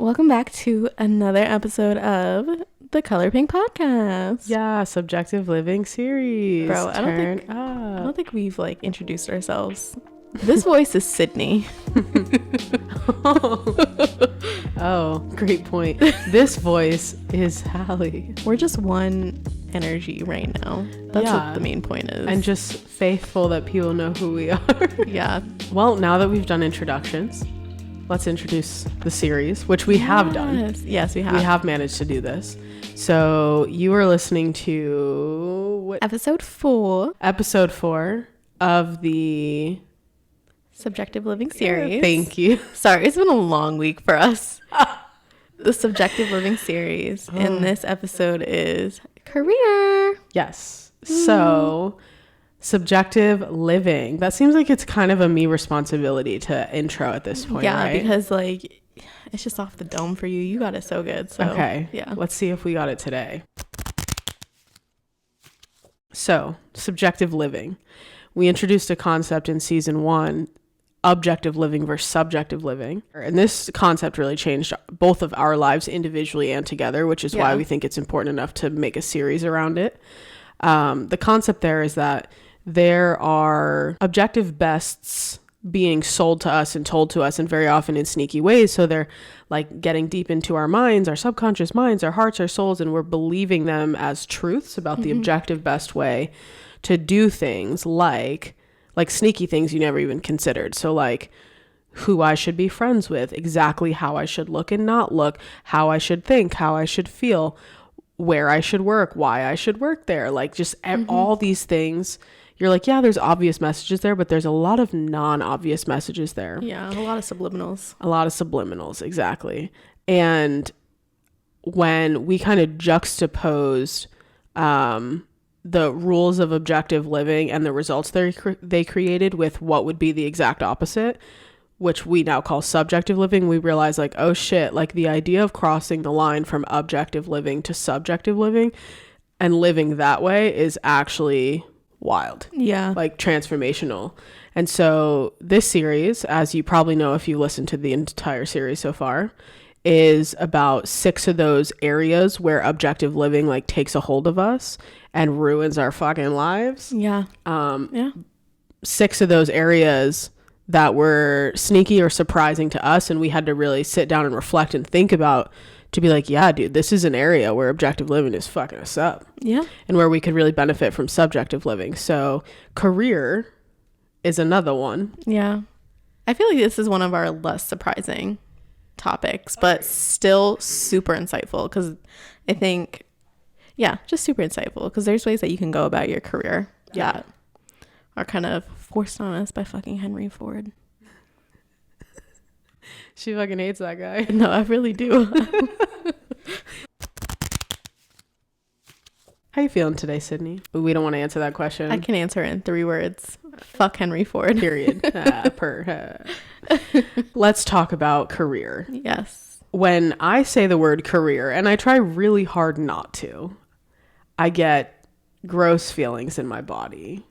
Welcome back to another episode of the Color Pink Podcast. Yeah, subjective living series. Bro, I don't think we've like introduced ourselves. This voice is Sydney. Oh, great point. This voice is Hallie. We're just one energy right now. That's what the main point is. And just faithful that people know who we are. Yeah. Well, now that we've done introductions, let's introduce the series, which we have done. Yes, we have. We have managed to do this. So you are listening to Episode 4 of the Subjective Living series. Thank you. Sorry, it's been a long week for us. The Subjective Living series. And this episode is career. Yes. So subjective living. That seems like it's kind of a me responsibility to intro at this point, yeah, right? because like it's just off the dome for you. You got it so good. So okay. Yeah. Let's see if we got it today. So, subjective living. We introduced a concept in season 1, objective living versus subjective living. And this concept really changed both of our lives individually and together, which is why we think it's important enough to make a series around it. The concept there is that there are objective bests being sold to us and told to us, and very often in sneaky ways. So they're like getting deep into our minds, our subconscious minds, our hearts, our souls, and we're believing them as truths about the objective best way to do things, like sneaky things you never even considered. So like who I should be friends with, exactly how I should look and not look, how I should think, how I should feel, where I should work, why I should work there, like just all these things. You're like, yeah, there's obvious messages there, but there's a lot of non-obvious messages there. Yeah, a lot of subliminals. Exactly. And when we kind of juxtaposed the rules of objective living and the results they created with what would be the exact opposite, which we now call subjective living, we realize like, oh shit, like the idea of crossing the line from objective living to subjective living and living that way is actually wild. Yeah. Like transformational. And so this series, as you probably know if you listened to the entire series so far, is about 6 of those areas where objective living like takes a hold of us and ruins our fucking lives. Yeah. 6 of those areas that were sneaky or surprising to us, and we had to really sit down and reflect and think about to be like, yeah, dude, this is an area where objective living is fucking us up. Yeah. And where we could really benefit from subjective living. So career is another one. Yeah. I feel like this is one of our less surprising topics, but still super insightful, because I think, just super insightful, because there's ways that you can go about your career that are kind of forced on us by fucking Henry Ford. She fucking hates that guy. No, I really do. How you feeling today, Sydney? We don't want to answer that question. I can answer it in 3 words. Fuck Henry Ford. Period. Let's talk about career. Yes. When I say the word career, and I try really hard not to, I get gross feelings in my body.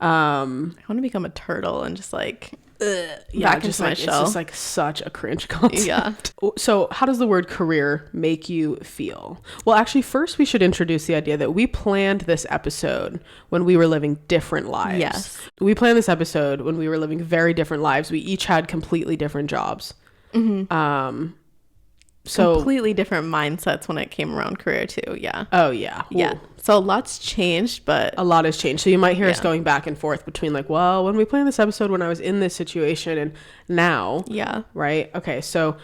I want to become a turtle and just like back into my shell. It's just like such a cringe concept. Yeah. So how does the word career make you feel? Well, actually, first we should introduce the idea that we planned this episode when we were living different lives. Yes. We planned this episode when we were living very different lives. We each had completely different jobs. So completely different mindsets when it came around career too. Yeah. Oh yeah. Yeah. So a lot's changed, but a lot has changed. So you might hear us going back and forth between like, well, when we planned this episode when I was in this situation and now. Yeah. Right. Okay. So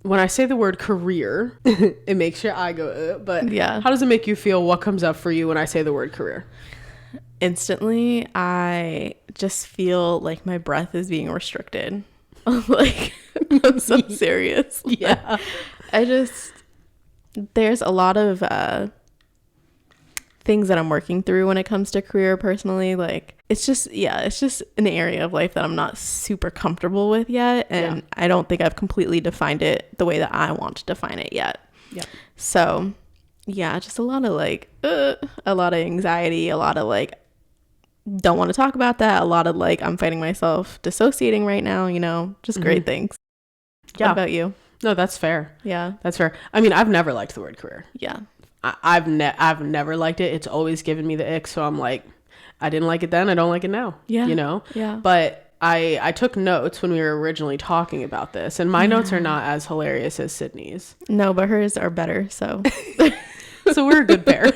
when I say the word career, it makes your eye go, but how does it make you feel? What comes up for you when I say the word career? Instantly, I just feel like my breath is being restricted. Like, I'm so serious. Yeah. There's a lot of things that I'm working through when it comes to career personally. Like, it's just an area of life that I'm not super comfortable with yet. And I don't think I've completely defined it the way that I want to define it yet. Yeah. So, just a lot of like, a lot of anxiety, a lot of like, don't want to talk about that, a lot of like, I'm fighting myself dissociating right now, just great things. What about you? No, that's fair. Yeah. That's fair. I mean, I've never liked the word career. Yeah. I've never liked it. It's always given me the ick. So I'm like, I didn't like it then. I don't like it now. Yeah. You know? Yeah. But I took notes when we were originally talking about this, and my notes are not as hilarious as Sydney's. No, but hers are better. So, so we're a good pair.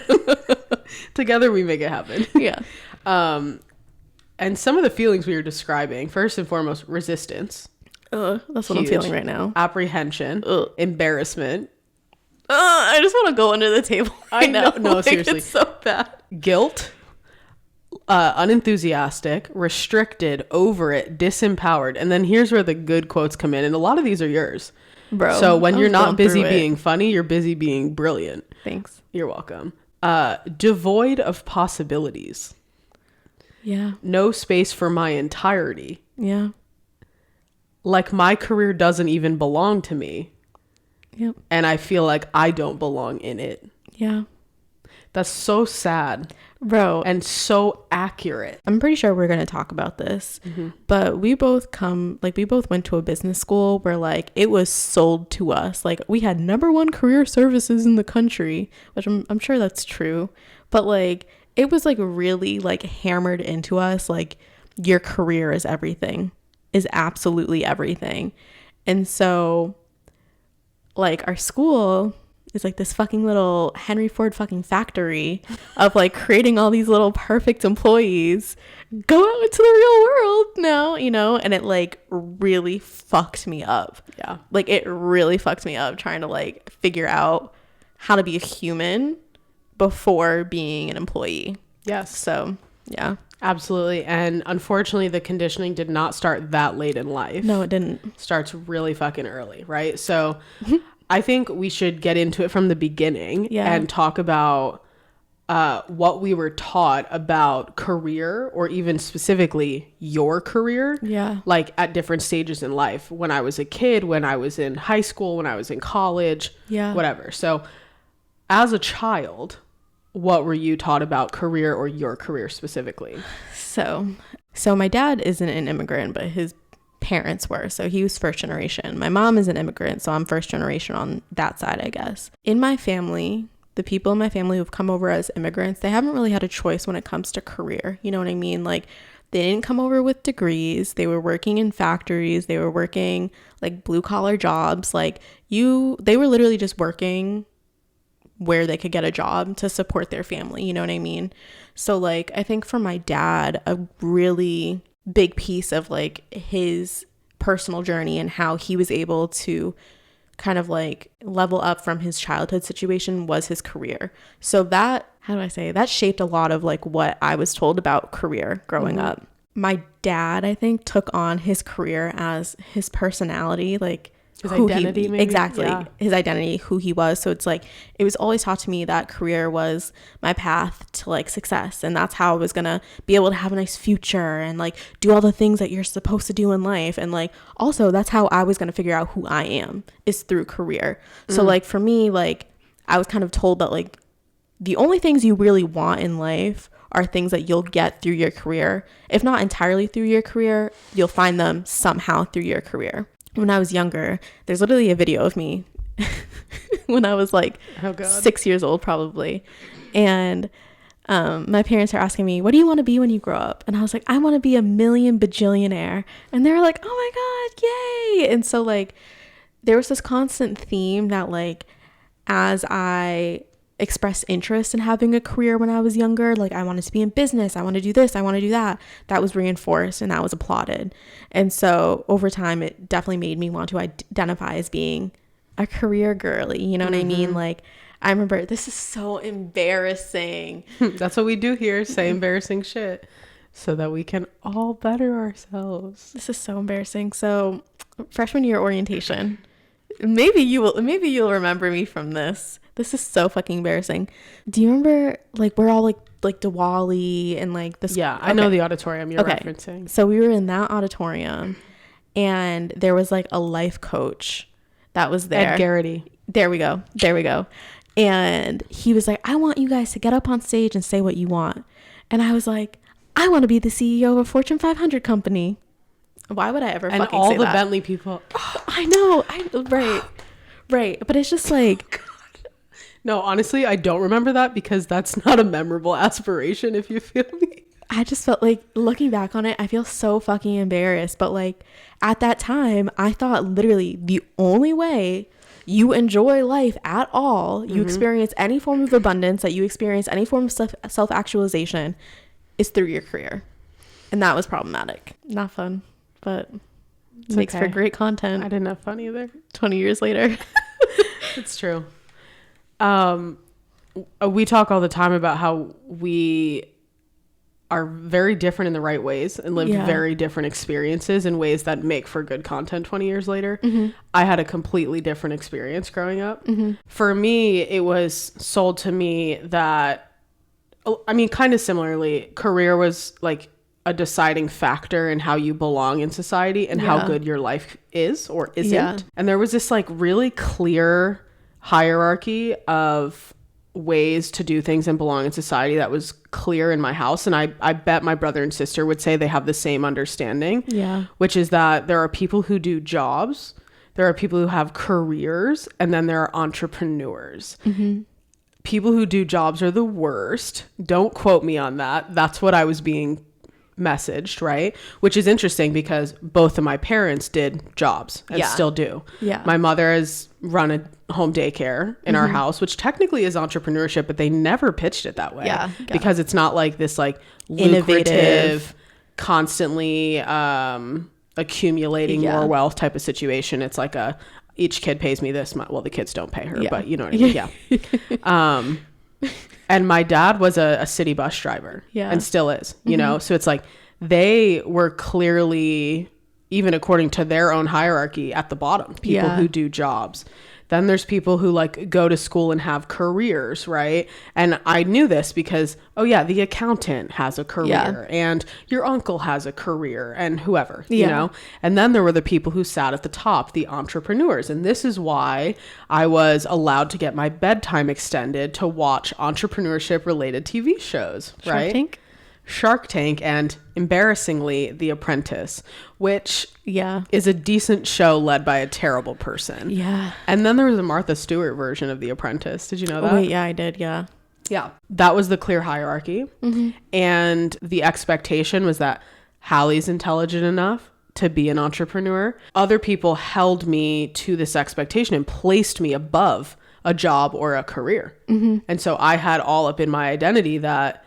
Together we make it happen. Yeah. And some of the feelings we were describing, first and foremost, resistance. That's what I'm feeling right now. Apprehension. Embarrassment. I just want to go under the table. I know. No, seriously. It's so bad. Guilt. Unenthusiastic, restricted, over it, disempowered. And then here's where the good quotes come in. And a lot of these are yours. Bro. So when you're not busy being funny, you're busy being brilliant. Thanks. You're welcome. Devoid of possibilities. Yeah. No space for my entirety. Yeah. Like my career doesn't even belong to me. Yep. And I feel like I don't belong in it. Yeah. That's so sad. Bro. And so accurate. I'm pretty sure we're going to talk about this, but we both went to a business school where like it was sold to us. Like we had #1 career services in the country, which I'm sure that's true. But like it was like really like hammered into us. Like your career is everything, is absolutely everything. And so like our school is like this fucking little Henry Ford fucking factory of like creating all these little perfect employees. Go out into the real world now, you know? And it like really fucked me up. Yeah. Like it really fucked me up trying to like figure out how to be a human before being an employee. Yes. So, yeah. Absolutely. And unfortunately, the conditioning did not start that late in life. No, it didn't. Starts really fucking early, right? So I think we should get into it from the beginning and talk about what we were taught about career, or even specifically your career. Yeah. Like at different stages in life. When I was a kid, when I was in high school, when I was in college, whatever. So as a child, what were you taught about career, or your career specifically? So my dad isn't an immigrant, but his parents were. So he was first generation. My mom is an immigrant, so I'm first generation on that side, I guess. In my family, the people in my family who've come over as immigrants, they haven't really had a choice when it comes to career. You know what I mean? Like they didn't come over with degrees. They were working in factories. They were working like blue collar jobs. Like they were literally just working where they could get a job to support their family. You know what I mean? So like, I think for my dad, a really big piece of like his personal journey and how he was able to kind of like level up from his childhood situation was his career. So that, how do I say, that shaped a lot of like what I was told about career growing up. My dad, I think, took on his career as his personality, like his identity, maybe? Exactly. Yeah. His identity, who he was. So it's like, it was always taught to me that career was my path to like success. And that's how I was going to be able to have a nice future and like do all the things that you're supposed to do in life. And like, also that's how I was going to figure out who I am, is through career. So like for me, like I was kind of told that like the only things you really want in life are things that you'll get through your career. If not entirely through your career, you'll find them somehow through your career. When I was younger, there's literally a video of me when I was like 6 years old probably. And my parents are asking me, what do you want to be when you grow up? And I was like, I want to be a million bajillionaire. And they were like, oh my God, yay. And so like there was this constant theme that like as I expressed interest in having a career when I was younger, like I wanted to be in business, I want to do this, I want to do that, that was reinforced and that was applauded. And so over time it definitely made me want to identify as being a career girly, you know what I mean? Like I remember, this is so embarrassing. That's what we do here, say embarrassing shit so that we can all better ourselves. This is so embarrassing. So freshman year orientation, maybe you'll remember me from this. This is so fucking embarrassing. Do you remember like we're all like Diwali and like this? Yeah, I know the auditorium you're referencing. So we were in that auditorium and there was like a life coach that was there. Ed Garrity. There we go. And he was like, I want you guys to get up on stage and say what you want. And I was like, I want to be the CEO of a Fortune 500 company. Why would I ever fucking say that? And all the Bentley people. I know. Right. Right. But it's just like, No, honestly, I don't remember that because that's not a memorable aspiration, if you feel me. I just felt like, looking back on it, I feel so fucking embarrassed. But like at that time, I thought literally the only way you enjoy life at all, you experience any form of abundance, that you experience any form of self-actualization is through your career. And that was problematic. Not fun, but it makes for great content. I didn't have fun either. 20 years later. It's true. We talk all the time about how we are very different in the right ways and lived very different experiences in ways that make for good content 20 years later. I had a completely different experience growing up. For me, it was sold to me that, I mean, kind of similarly, career was like a deciding factor in how you belong in society and how good your life is or isn't. And there was this like really clear hierarchy of ways to do things and belong in society that was clear in my house. And I bet my brother and sister would say they have the same understanding, which is that there are people who do jobs, there are people who have careers, and then there are entrepreneurs. People who do jobs are the worst. Don't quote me on that. That's what I was being messaged, right? Which is interesting because both of my parents did jobs and still do. My mother has run a home daycare in our house, which technically is entrepreneurship, but they never pitched it that way because it's not like this like lucrative, constantly accumulating more wealth type of situation. It's like each kid pays me this much. Well, the kids don't pay her, but you know what I mean? And my dad was a city bus driver and still is, you know? So it's like they were clearly, even according to their own hierarchy, at the bottom, people who do jobs. Then there's people who like go to school and have careers, right? And I knew this because, the accountant has a career and your uncle has a career and whoever, you know? And then there were the people who sat at the top, the entrepreneurs. And this is why I was allowed to get my bedtime extended to watch entrepreneurship related TV shows, right? Shark Tank and embarrassingly The Apprentice, which is a decent show led by a terrible person. And then there was a Martha Stewart version of The Apprentice. Did you know that? Oh, wait, I did. Yeah. That was the clear hierarchy. And the expectation was that Hallie's intelligent enough to be an entrepreneur. Other people held me to this expectation and placed me above a job or a career. And so I had all up in my identity that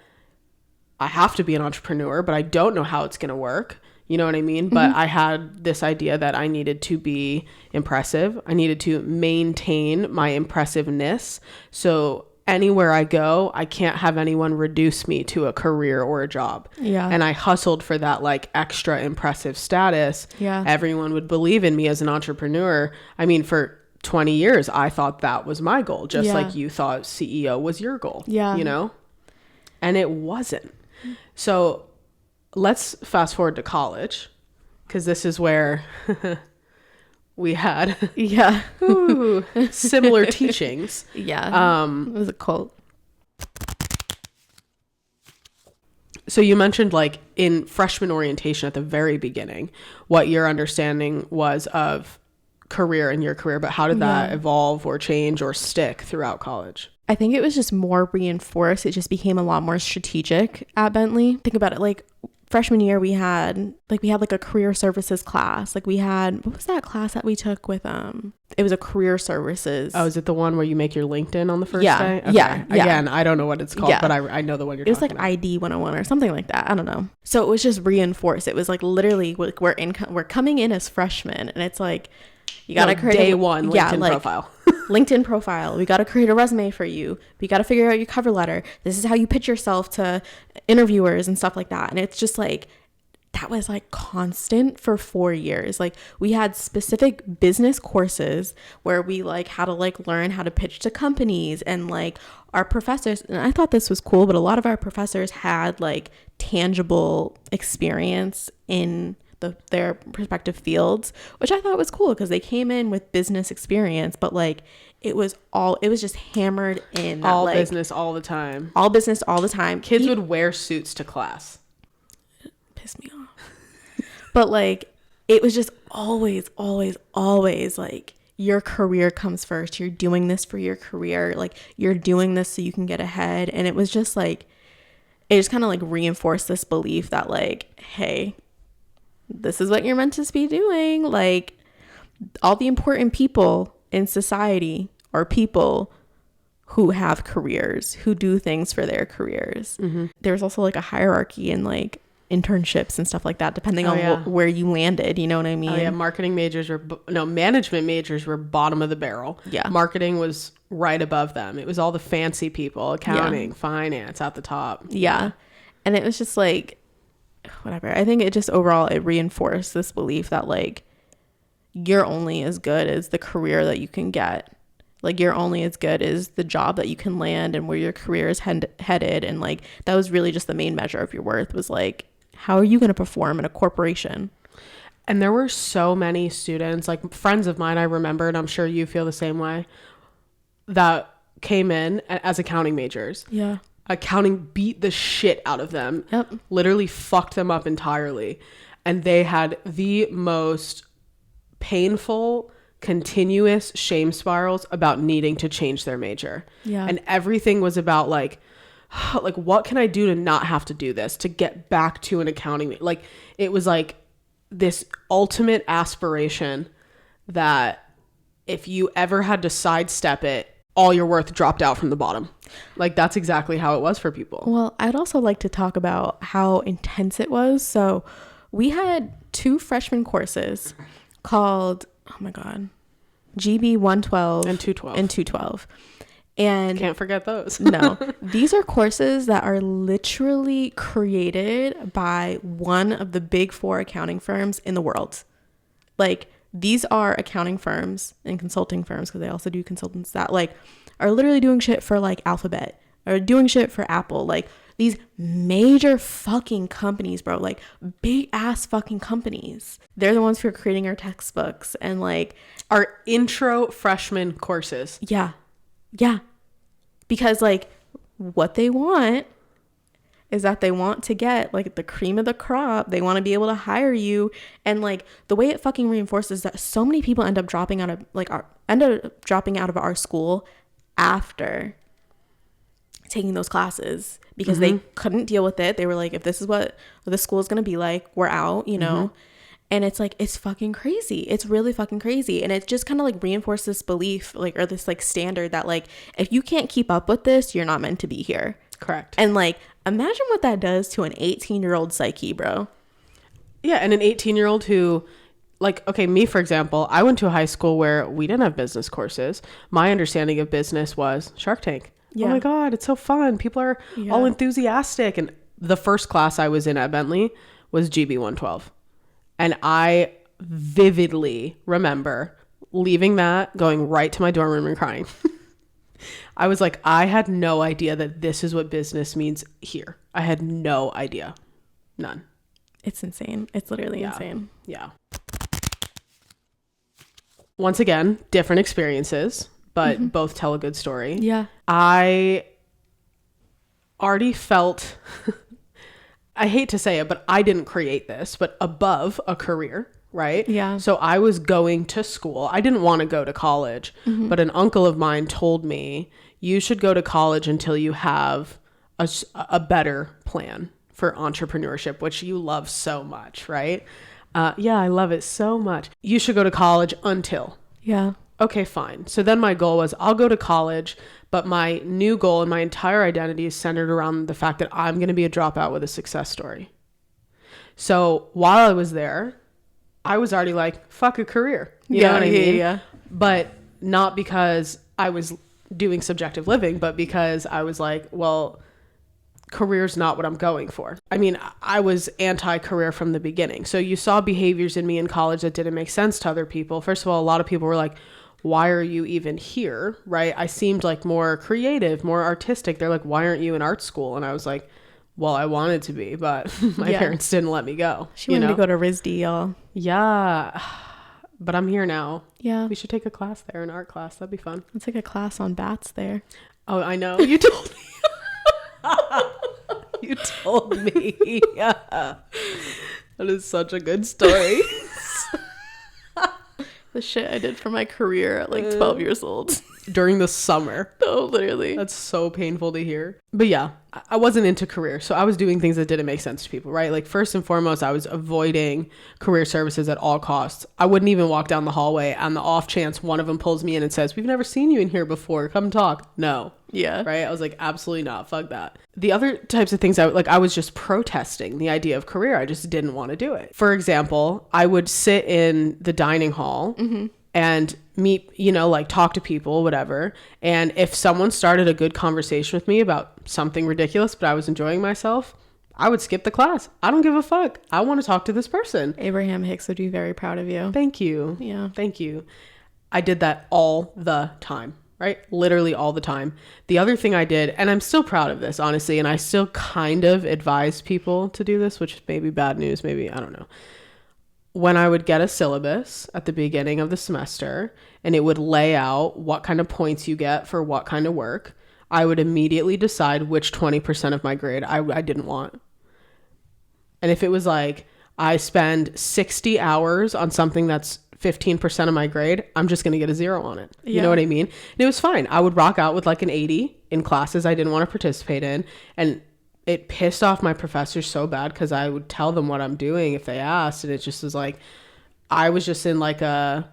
I have to be an entrepreneur, but I don't know how it's going to work. You know what I mean? But I had this idea that I needed to be impressive. I needed to maintain my impressiveness. So anywhere I go, I can't have anyone reduce me to a career or a job. And I hustled for that like extra impressive status. Everyone would believe in me as an entrepreneur. I mean, for 20 years, I thought that was my goal, just like you thought CEO was your goal, you know? And it wasn't. So let's fast forward to college, because this is where we had similar teachings. It was a cult. So you mentioned like in freshman orientation at the very beginning, what your understanding was of career and your career, but how did that evolve or change or stick throughout college? I think it was just more reinforced. It just became a lot more strategic at Bentley. Think about it. Like freshman year, we had like a career services class. Like we had, what was that class that we took with, it was a career services. Oh, is it the one where you make your LinkedIn on the first day? Okay. Again, I don't know what it's called, but I know the one you're talking about. It was like ID 101 or something like that. I don't know. So it was just reinforced. It was like literally like we're coming in as freshmen, and it's like, you got to create day one LinkedIn profile. LinkedIn profile. We got to create a resume for you. We got to figure out your cover letter. This is how you pitch yourself to interviewers and stuff like that. And it's just like, that was like constant for 4 years. Like we had specific business courses where we like had to like learn how to pitch to companies, and like our professors, and I thought this was cool, but a lot of our professors had like tangible experience in their respective fields, which I thought was cool because they came in with business experience, but like it was just hammered in that, all like, business all the time. All business all the time. Kids would wear suits to class. It pissed me off. But like it was just always like, your career comes first. You're doing this for your career. Like, you're doing this so you can get ahead. And it was just like, it just kind of like reinforced this belief that like, hey, this is what you're meant to be doing. Like, all the important people in society are people who have careers, who do things for their careers. There's also like a hierarchy in like internships and stuff like that, depending on where you landed, you know what I mean? Management majors were bottom of the barrel. Marketing was right above them. It was all the fancy people, accounting, finance at the top. And it was just like, whatever. I think it just overall, it reinforced this belief that like, you're only as good as the career that you can get. Like, you're only as good as the job that you can land and where your career is headed. And like, that was really just the main measure of your worth, was like, how are you going to perform in a corporation? And there were so many students, like friends of mine, I remember, and I'm sure you feel the same way, that came in as accounting majors. Accounting beat the shit out of them. Literally fucked them up entirely. And they had the most painful, continuous shame spirals about needing to change their major. And everything was about like what can I do to not have to do this, to get back to an accounting, like it was like this ultimate aspiration that if you ever had to sidestep it, all your worth dropped out from the bottom. Like, that's exactly how it was for people. Well, I'd also like to talk about how intense it was. So we had 2 freshman courses called, oh my God, GB 112 and 212. And can't forget those. No, these are courses that are literally created by one of the big 4 accounting firms in the world. Like, these are accounting firms and consulting firms, because they also do consultants, that like are literally doing shit for like Alphabet or doing shit for Apple. Like, these major fucking companies, bro, like big ass fucking companies. They're the ones who are creating our textbooks and like our intro freshman courses. Yeah. Because like what they want is that they want to get like the cream of the crop. They want to be able to hire you. And like the way it fucking reinforces that so many people end up dropping out of our school after taking those classes because they couldn't deal with it. They were like, if this is what the school is going to be like, we're out, you know? And it's like, it's fucking crazy. It's really fucking crazy. And it just kind of like reinforces this belief, like, or this like standard that like, if you can't keep up with this, you're not meant to be here. Correct. And like, imagine what that does to an 18-year-old psyche, bro. Yeah. And an 18-year-old who, like, okay, me, for example, I went to a high school where we didn't have business courses. My understanding of business was Shark Tank. Oh my God, it's so fun. People are all enthusiastic. And the first class I was in at Bentley was GB 112. And I vividly remember leaving that, going right to my dorm room and crying. I was like, I had no idea that this is what business means here. I had no idea. None. It's insane. It's literally insane. Yeah. Once again, different experiences, but both tell a good story. Yeah. I already felt... I hate to say it, but I didn't create this, but above a career, right? Yeah. So I was going to school. I didn't want to go to college, but an uncle of mine told me, you should go to college until you have a better plan for entrepreneurship, which you love so much, right? Yeah, I love it so much. You should go to college until. Yeah. Okay, fine. So then my goal was, I'll go to college, but my new goal and my entire identity is centered around the fact that I'm going to be a dropout with a success story. So while I was there, I was already like, fuck a career. You know what I mean? Yeah. But not because I was doing subjective living, but because I was like, well, career's not what I'm going for. I mean, I was anti-career from the beginning. So you saw behaviors in me in college that didn't make sense to other people. First of all, a lot of people were like, why are you even here? Right? I seemed like more creative, more artistic. They're like, why aren't you in art school? And I was like, well, I wanted to be, but my parents didn't let me go. She wanted to go to RISD, y'all. Yeah. But I'm here now. Yeah. We should take a class there, an art class. That'd be fun. Let's take a class on bats there. Oh, I know. You told me. You told me. Yeah. That is such a good story. The shit I did for my career at like 12 years old. During the summer. Oh, literally. That's so painful to hear. But yeah, I wasn't into career. So I was doing things that didn't make sense to people, right? Like first and foremost, I was avoiding career services at all costs. I wouldn't even walk down the hallway on the off chance one of them pulls me in and says, we've never seen you in here before. Come talk. No. Yeah. Right. I was like, absolutely not. Fuck that. The other types of things I was just protesting the idea of career. I just didn't want to do it. For example, I would sit in the dining hall and meet, like talk to people, whatever. And if someone started a good conversation with me about something ridiculous, but I was enjoying myself, I would skip the class. I don't give a fuck. I want to talk to this person. Abraham Hicks would be very proud of you. Thank you. Yeah. Thank you. I did that all the time, right? Literally all the time. The other thing I did, and I'm still proud of this, honestly, and I still kind of advise people to do this, which may be bad news, maybe, I don't know. When I would get a syllabus at the beginning of the semester and it would lay out what kind of points you get for what kind of work, I would immediately decide which 20% of my grade I didn't want. And if it was like, I spend 60 hours on something that's 15% of my grade, I'm just going to get a 0 on it. You know what I mean? And it was fine. I would rock out with like an 80 in classes I didn't want to participate in. And it pissed off my professors so bad because I would tell them what I'm doing if they asked. And it just was like, I was just in like a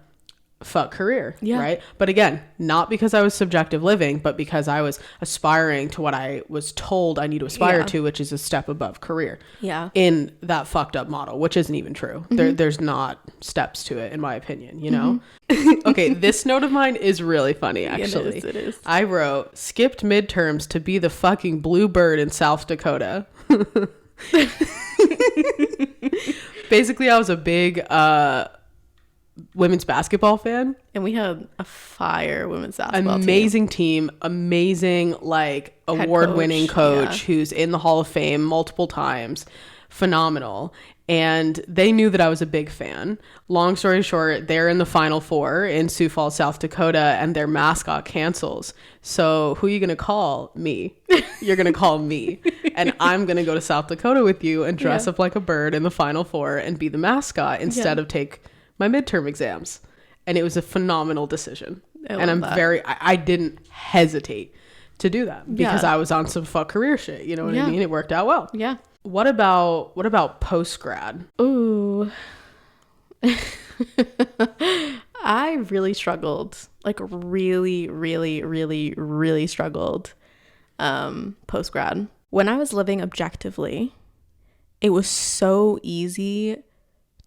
fuck career, right? But again, not because I was subjective living, but because I was aspiring to what I was told I need to aspire to, which is a step above career. Yeah. In that fucked up model, which isn't even true. There's not steps to it, in my opinion, you know? Okay, this note of mine is really funny, actually. It is. I wrote, skipped midterms to be the fucking blue bird in South Dakota. Basically, I was a big women's basketball fan. And we had a fire women's basketball amazing team, amazing like award-winning coach who's in the Hall of Fame multiple times, phenomenal. And they knew that I was a big fan. Long story short, they're in the Final Four in Sioux Falls, South Dakota, and their mascot cancels. So who are you going to call? Me. You're going to call me. And I'm going to go to South Dakota with you and dress up like a bird in the Final Four and be the mascot instead of take my midterm exams. And it was a phenomenal decision. And I didn't hesitate to do that because I was on some fuck career shit. You know what I mean? It worked out well. Yeah. What about post-grad? Ooh. I really struggled. Like really, really, really, really struggled post-grad. When I was living objectively, it was so easy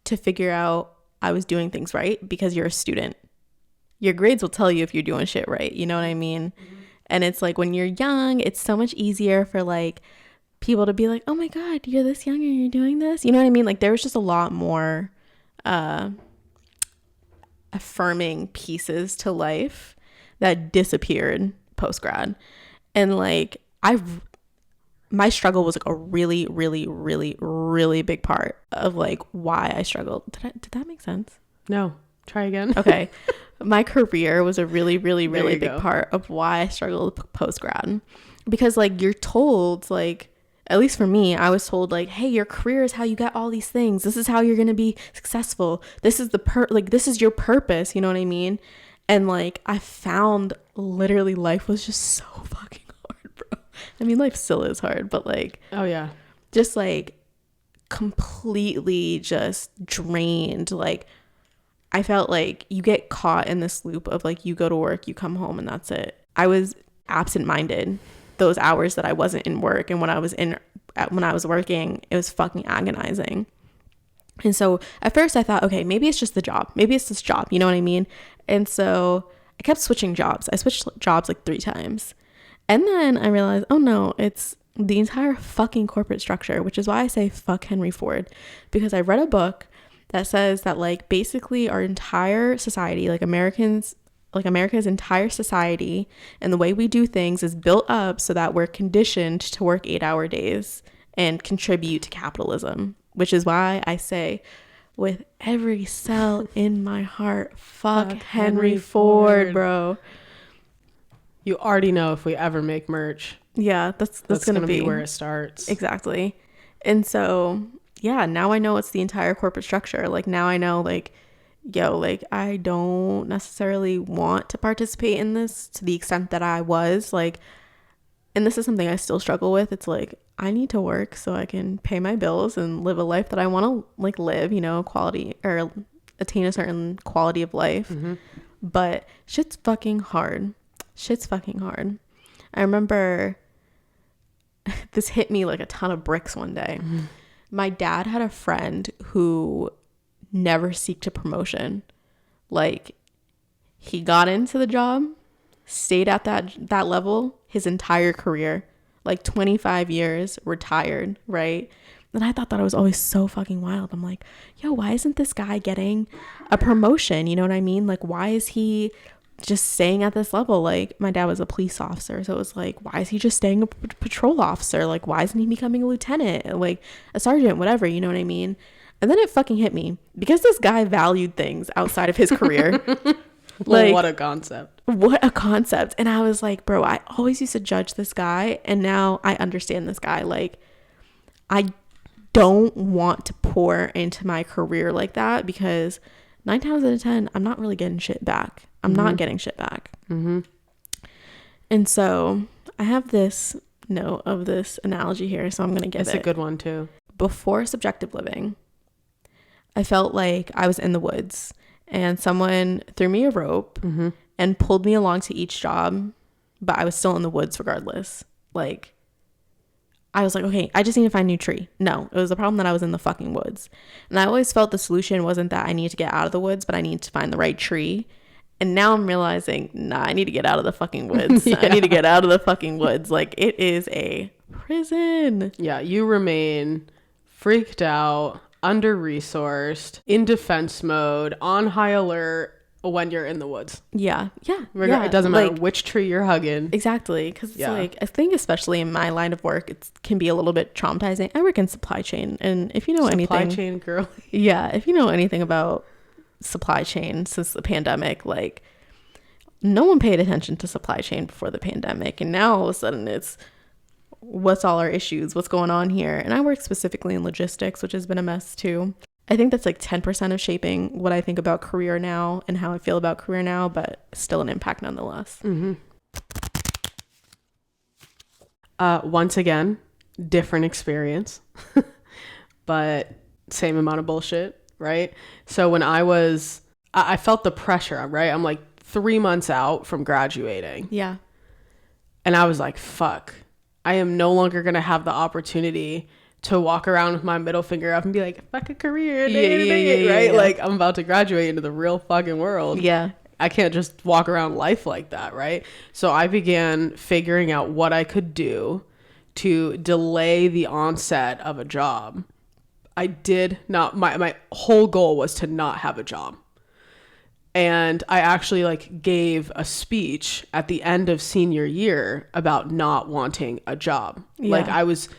to figure out I was doing things right because you're a student. Your grades will tell you if you're doing shit right. You know what I mean? Mm-hmm. And it's like when you're young, it's so much easier for like people to be like, oh my God, you're this young and you're doing this. You know what I mean? Like there was just a lot more affirming pieces to life that disappeared post-grad. And like my struggle was like a really, really, really, really big part of like why I struggled. Did that make sense? No. Try again. Okay. My career was a really, really, really big part of why I struggled post-grad. Because like you're told, like, at least for me, I was told like, hey, your career is how you get all these things. This is how you're going to be successful. This is this is your purpose. You know what I mean? And like I found literally life was just so fucking hard, bro. I mean, life still is hard, but like, oh yeah, just like completely just drained. Like I felt like you get caught in this loop of like, you go to work, you come home, and that's it. I was absent-minded those hours that I wasn't in work, and when I was working, it was fucking agonizing. And so at first I thought, okay, maybe it's just the job. Maybe it's this job. You know what I mean? And so I kept switching jobs. I switched jobs like 3 times. And then I realized, oh no, it's the entire fucking corporate structure, which is why I say fuck Henry Ford. Because I read a book that says that like basically our entire society, like America's entire society and the way we do things is built up so that we're conditioned to work 8-hour days and contribute to capitalism, which is why I say with every cell in my heart, fuck Henry Ford, bro. You already know if we ever make merch. Yeah, that's going to be where it starts. Exactly. And so, yeah, now I know it's the entire corporate structure. Like now I know like yo, like, I don't necessarily want to participate in this to the extent that I was. Like, and this is something I still struggle with. It's like, I need to work so I can pay my bills and live a life that I want to, like, live, you know, quality, or attain a certain quality of life. But shit's fucking hard. I remember this hit me like a ton of bricks one day. My dad had a friend who never seeked a promotion. Like, he got into the job, stayed at that level his entire career, like 25 years, retired, right? And I thought that was always so fucking wild. I'm like, yo, why isn't this guy getting a promotion? You know what I mean? Like, why is he just staying at this level? Like, my dad was a police officer, so it was like, why is he just staying a patrol officer? Like, why isn't he becoming a lieutenant, like a sergeant, whatever, you know what I mean? And then it fucking hit me, because this guy valued things outside of his career. Like, what a concept. And I was like, bro, I always used to judge this guy, and now I understand this guy. Like, I don't want to pour into my career like that, because 9 times out of 10, I'm not really getting shit back. I'm not getting shit back. And so I have this note of this analogy here, so I'm going to give it. It's a good one too. Before subjective living, I felt like I was in the woods and someone threw me a rope and pulled me along to each job, but I was still in the woods regardless. Like, I was like, okay, I just need to find a new tree. No, it was the problem that I was in the fucking woods. And I always felt the solution wasn't that I need to get out of the woods, but I need to find the right tree. And now I'm realizing, nah, I need to get out of the fucking woods. Yeah. I need to get out of the fucking woods. Like, it is a prison. Yeah, you remain freaked out, under-resourced, in defense mode, on high alert when you're in the woods. Yeah. It doesn't matter which tree you're hugging. Exactly. Because it's like, I think especially in my line of work, it can be a little bit traumatizing. I work in supply chain. And if you know anything. Supply chain girl. Yeah. If you know anything about supply chain since the pandemic, like, no one paid attention to supply chain before the pandemic. And now all of a sudden it's, what's all our issues? What's going on here? And I work specifically in logistics, which has been a mess too. I think that's like 10% of shaping what I think about career now and how I feel about career now, but still an impact nonetheless. Once again, different experience, but same amount of bullshit, right? So when I felt the pressure, right? I'm like 3 months out from graduating. Yeah. And I was like, fuck, I am no longer going to have the opportunity to walk around with my middle finger up and be like, fuck a career, right? Like, I'm about to graduate into the real fucking world. Yeah. I can't just walk around life like that, right? So I began figuring out what I could do to delay the onset of a job. I did not, my whole goal was to not have a job. And I actually like gave a speech at the end of senior year about not wanting a job. Yeah. Like,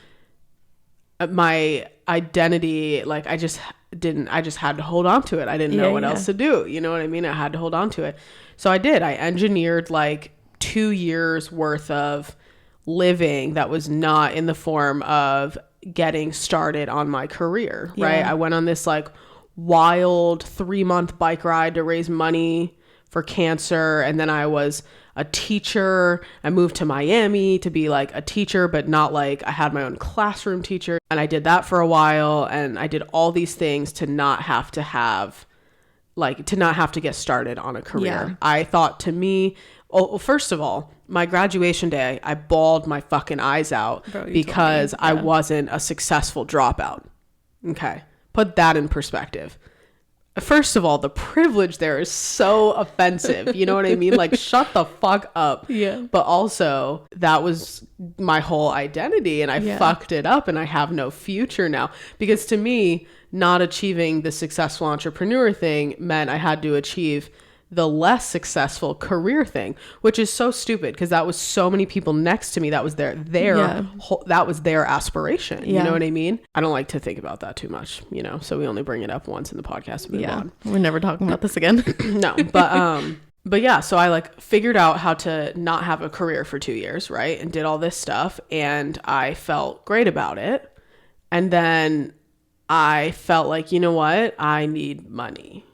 my identity, like, I just had to hold on to it. I didn't know what else to do. You know what I mean? I had to hold on to it. So I did. I engineered like 2 years worth of living that was not in the form of getting started on my career, right? I went on this like wild 3-month bike ride to raise money for cancer. And then I was a teacher. I moved to Miami to be like a teacher, but not like, I had my own classroom teacher. And I did that for a while. And I did all these things to not have to get started on a career. Yeah. I thought, to me, first of all, my graduation day, I bawled my fucking eyes out because I wasn't a successful dropout. Okay. Put that in perspective. First of all, the privilege there is so offensive. You know what I mean? Like, shut the fuck up. Yeah. But also, that was my whole identity, and I fucked it up, and I have no future now. Because to me, not achieving the successful entrepreneur thing meant I had to achieve the less successful career thing, which is so stupid, because that was so many people next to me. That was that was their aspiration. You know what I mean? I don't like to think about that too much, you know, so we only bring it up once in the podcast and move on. We're never talking about this again. No, but yeah, so I like figured out how to not have a career for 2 years, right? And did all this stuff, and I felt great about it. And then I felt like, you know what? I need money.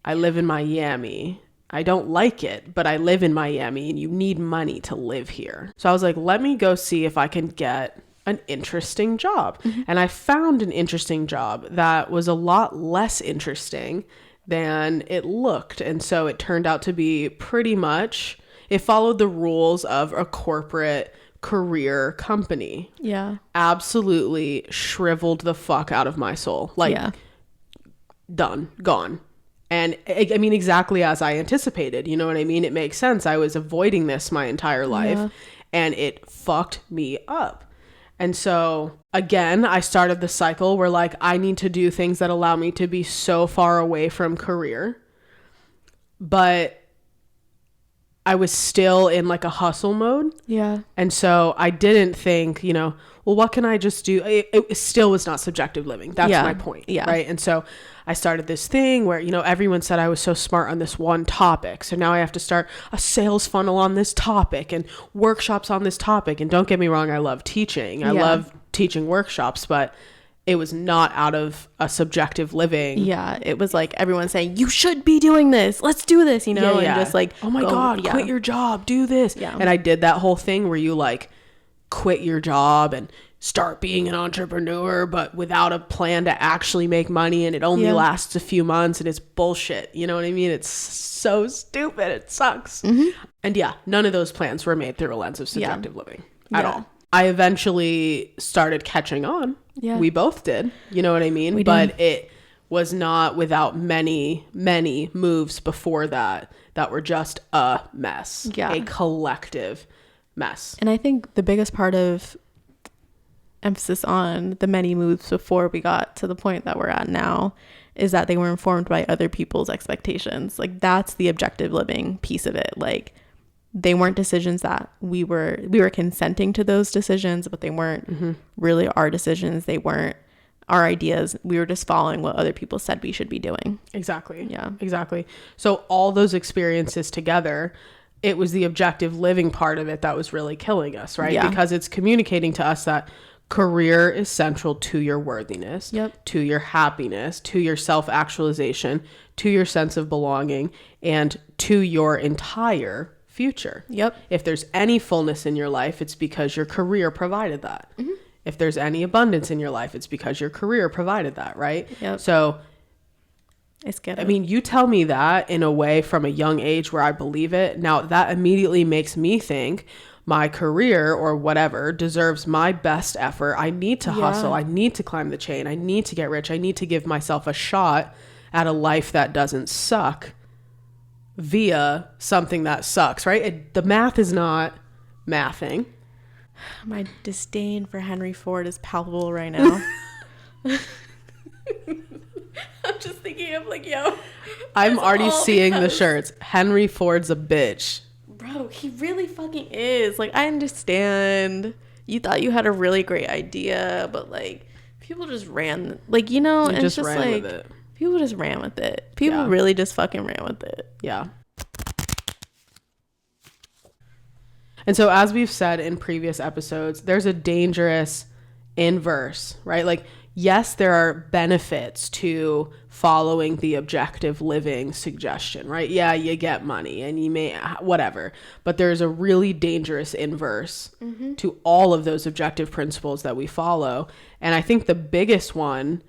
I live in Miami. I don't like it, but I live in Miami and you need money to live here. So I was like, let me go see if I can get an interesting job. And I found an interesting job that was a lot less interesting than it looked. And so it turned out to be pretty much, it followed the rules of a corporate career company. Yeah. Absolutely shriveled the fuck out of my soul. Like, done, gone. And I mean, exactly as I anticipated, you know what I mean? It makes sense. I was avoiding this my entire life and it fucked me up. And so again, I started the cycle where like, I need to do things that allow me to be so far away from career, but I was still in like a hustle mode. Yeah. And so I didn't think, you know, well, what can I just do? It still was not subjective living. That's my point. Yeah. Right. And so I started this thing where, you know, everyone said I was so smart on this one topic. So now I have to start a sales funnel on this topic and workshops on this topic. And don't get me wrong, I love teaching. I love teaching workshops, but it was not out of a subjective living. Yeah. It was like everyone saying, you should be doing this. Let's do this, you know, and just like, oh my God, quit your job, do this. Yeah. And I did that whole thing where you like quit your job and start being an entrepreneur, but without a plan to actually make money. And it only lasts a few months and it's bullshit. You know what I mean? It's so stupid. It sucks. And none of those plans were made through a lens of subjective living at all. I eventually started catching on. Yeah. We both did. You know what I mean? But it was not without many, many moves before that were just a mess. Yeah. A collective mess. And I think the biggest part of emphasis on the many moves before we got to the point that we're at now is that they were informed by other people's expectations. Like that's the objective living piece of it. Like they weren't decisions that we were consenting to those decisions, but they weren't really our decisions. They weren't our ideas. We were just following what other people said we should be doing. Exactly. Yeah, exactly. So all those experiences together, it was the objective living part of it that was really killing us, right? Yeah. Because it's communicating to us that career is central to your worthiness, to your happiness, to your self-actualization, to your sense of belonging, and to your entire future. If there's any fullness in your life, it's because your career provided that. If there's any abundance in your life, it's because your career provided that, right? So it's good. I mean, you tell me that in a way from a young age where I believe it. Now that immediately makes me think my career or whatever deserves my best effort. I need to hustle. I need to climb the chain. I need to get rich. I need to give myself a shot at a life that doesn't suck via something that sucks, right? The math is not mathing. My disdain for Henry Ford is palpable right now. I'm just thinking of like, I'm already seeing the shirts. Henry Ford's a bitch. Bro, he really fucking is. Like, I understand you thought you had a really great idea, but like people just ran, like, you know, and it's just like with it. People just ran with it. People really just fucking ran with it. Yeah. And so as we've said in previous episodes, there's a dangerous inverse, right? Like, yes, there are benefits to following the objective living suggestion, right? Yeah, you get money and you may, whatever. But there's a really dangerous inverse to all of those objective principles that we follow. And I think the biggest one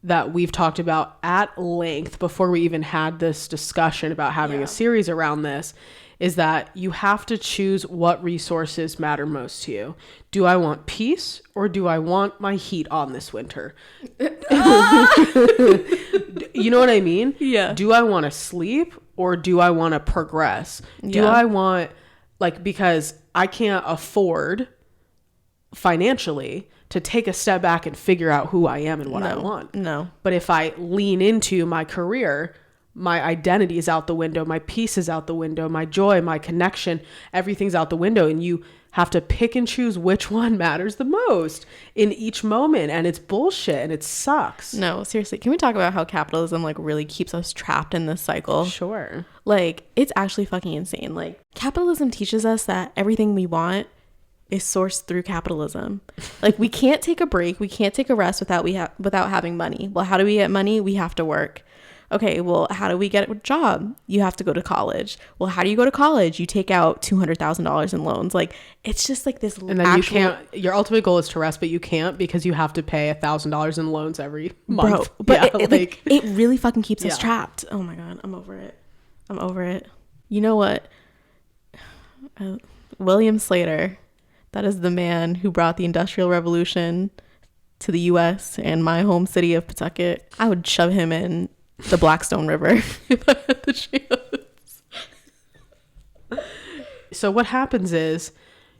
that we've talked about at length before we even had this discussion about having a series around this is that you have to choose what resources matter most to you. Do I want peace or do I want my heat on this winter? You know what I mean? Yeah. Do I want to sleep or do I want to progress? Do I want, like, because I can't afford financially to take a step back and figure out who I am and what I want. No. But if I lean into my career, my identity is out the window, my peace is out the window, my joy, my connection, everything's out the window. And you have to pick and choose which one matters the most in each moment. And it's bullshit and it sucks. No, seriously. Can we talk about how capitalism like really keeps us trapped in this cycle? Sure. Like, it's actually fucking insane. Like, capitalism teaches us that everything we want is sourced through capitalism. Like, we can't take a break, we can't take a rest without having money. Well, how do we get money? We have to work. okay, well, how do we get a job? You have to go to college. Well, how do you go to college? You take out $200,000 in loans. Like, it's just like this. And then you can't, your ultimate goal is to rest, but you can't because you have to pay $1,000 in loans every month. Bro, but it really fucking keeps us trapped. Oh my God. I'm over it. You know what? William Slater, that is the man who brought the Industrial Revolution to the U.S. and my home city of Pawtucket. I would shove him in the Blackstone River if I had the chance. So what happens is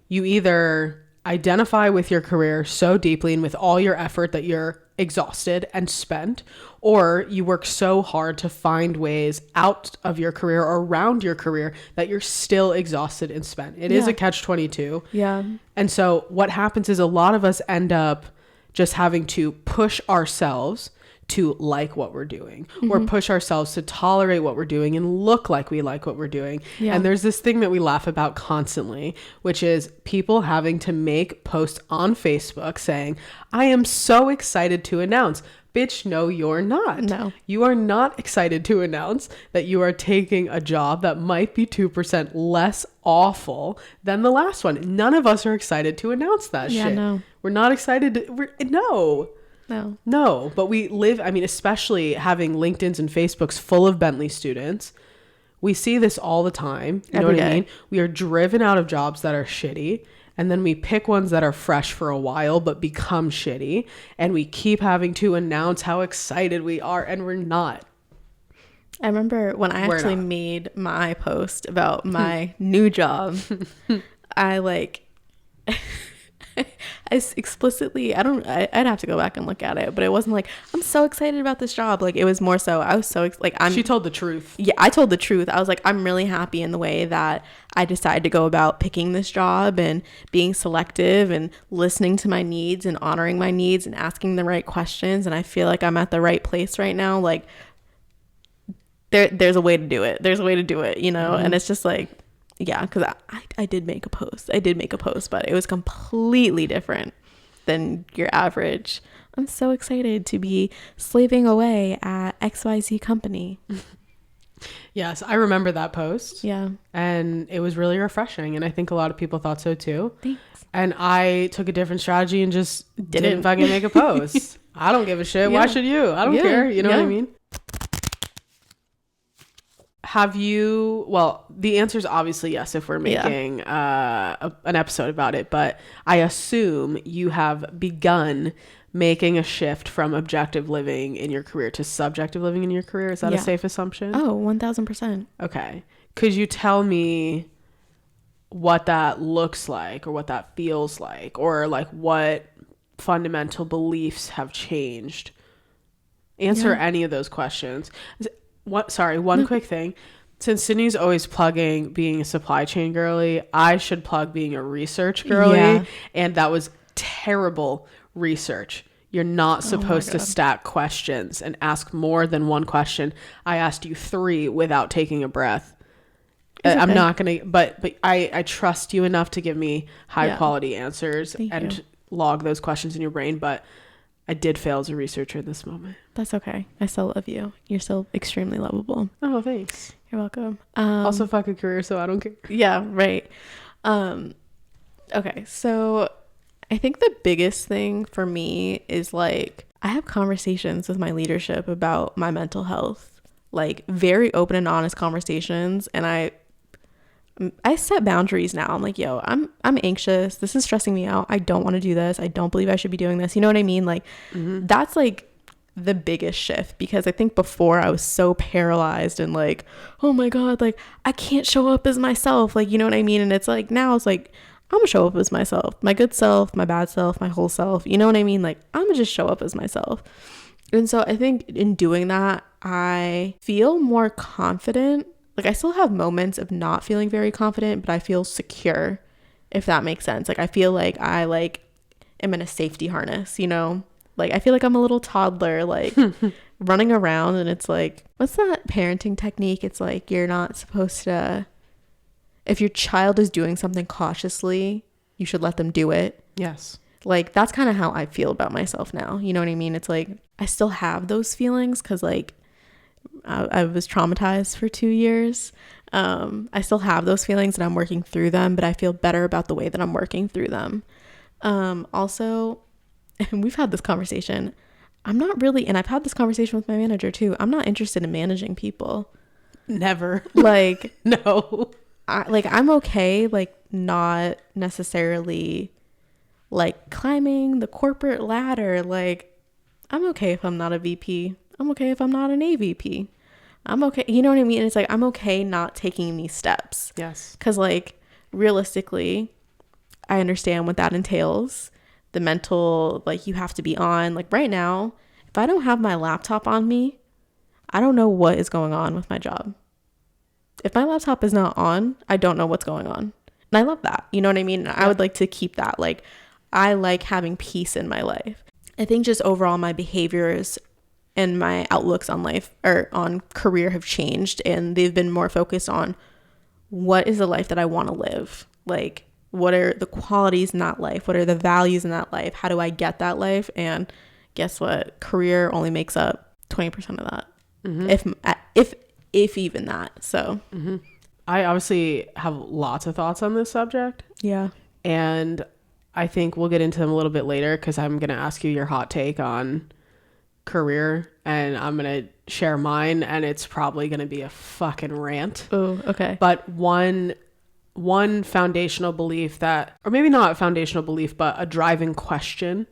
you either identify with your career so deeply and with all your effort that you're exhausted and spent, or you work so hard to find ways out of your career or around your career that you're still exhausted and spent. It is a catch-22. Yeah. And so what happens is a lot of us end up just having to push ourselves to like what we're doing, or push ourselves to tolerate what we're doing and look like we like what we're doing. Yeah. And there's this thing that we laugh about constantly, which is people having to make posts on Facebook saying, I am so excited to announce. Bitch, no, you're not. No. You are not excited to announce that you are taking a job that might be 2% less awful than the last one. None of us are excited to announce that shit. No. We're not excited to, No, but we live, I mean, especially having LinkedIn's and Facebook's full of Bentley students, we see this all the time. You know what I mean? We are driven out of jobs that are shitty, and then we pick ones that are fresh for a while but become shitty, and we keep having to announce how excited we are, and we're not. I remember when I actually made my post about my new job, I explicitly, I'd have to go back and look at it, but it wasn't like, I'm so excited about this job. Like, it was more so, I was so she told the truth. Yeah, I told the truth. I was like, I'm really happy in the way that I decided to go about picking this job and being selective and listening to my needs and honoring my needs and asking the right questions. And I feel like I'm at the right place right now. Like, there's a way to do it. There's a way to do it, you know? And it's just like, yeah, because I did make a post. But it was completely different than your average. I'm so excited to be slaving away at XYZ company. Yes, I remember that post. Yeah. And it was really refreshing. And I think a lot of people thought so too. Thanks. And I took a different strategy and just didn't fucking make a post. I don't give a shit. Yeah. Why should you? I don't care. You know what I mean? Have you, well, the answer is obviously yes if we're making an episode about it, but I assume you have begun making a shift from objective living in your career to subjective living in your career. Is that a safe assumption? Oh, 1000%. Okay. Could you tell me what that looks like or what that feels like, or like what fundamental beliefs have changed? Answer any of those questions. One quick thing. Since Sydney's always plugging being a supply chain girly, I should plug being a research girly. Yeah. And that was terrible research. You're not supposed to stack questions and ask more than one question. I asked you 3 without taking a breath. I'm not going to, but I trust you enough to give me high quality answers and log those questions in your brain. But I did fail as a researcher in this moment. That's okay. I still love you. You're still extremely lovable. Oh, thanks. You're welcome. Also, fuck a career, so I don't care. Yeah, right. Okay, so I think the biggest thing for me is like, I have conversations with my leadership about my mental health, like very open and honest conversations. And I set boundaries now. I'm like, yo, I'm anxious. This is stressing me out. I don't want to do this. I don't believe I should be doing this. You know what I mean? Like, that's like the biggest shift, because I think before I was so paralyzed and like, oh my God, like I can't show up as myself. Like, you know what I mean? And it's like, now it's like, I'm gonna show up as myself, my good self, my bad self, my whole self. You know what I mean? Like, I'm gonna just show up as myself. And so I think in doing that, I feel more confident. Like, I still have moments of not feeling very confident, but I feel secure, if that makes sense. Like, I feel like I am in a safety harness, you know? Like, I feel like I'm a little toddler, like running around, and it's like, what's that parenting technique? It's like, you're not supposed to, if your child is doing something cautiously, you should let them do it. Yes. Like, that's kind of how I feel about myself now. You know what I mean? It's like, I still have those feelings because, like, I was traumatized for 2 years. I still have those feelings and I'm working through them, but I feel better about the way that I'm working through them. Also, and we've had this conversation. I'm not really, and I've had this conversation with my manager too. I'm not interested in managing people. Never. Like, no. I'm okay, like, not necessarily like climbing the corporate ladder. Like, I'm okay if I'm not a VP. I'm okay if I'm not an AVP. I'm okay. You know what I mean? It's like, I'm okay not taking these steps. Yes. Because, like, realistically, I understand what that entails. The mental, like, you have to be on. Like, right now, if I don't have my laptop on me, I don't know what is going on with my job. If my laptop is not on, I don't know what's going on. And I love that. You know what I mean? Yeah. I would like to keep that. Like, I like having peace in my life. I think just overall my behaviors and my outlooks on life or on career have changed, and they've been more focused on what is the life that I want to live? Like, what are the qualities in that life? What are the values in that life? How do I get that life? And guess what? Career only makes up 20% of that. Mm-hmm. If even that. So mm-hmm. I obviously have lots of thoughts on this subject. Yeah. And I think we'll get into them a little bit later because I'm going to ask you your hot take on career, and I'm going to share mine, and it's probably going to be a fucking rant. Oh, okay. But one foundational belief that, or maybe not a foundational belief, but a driving question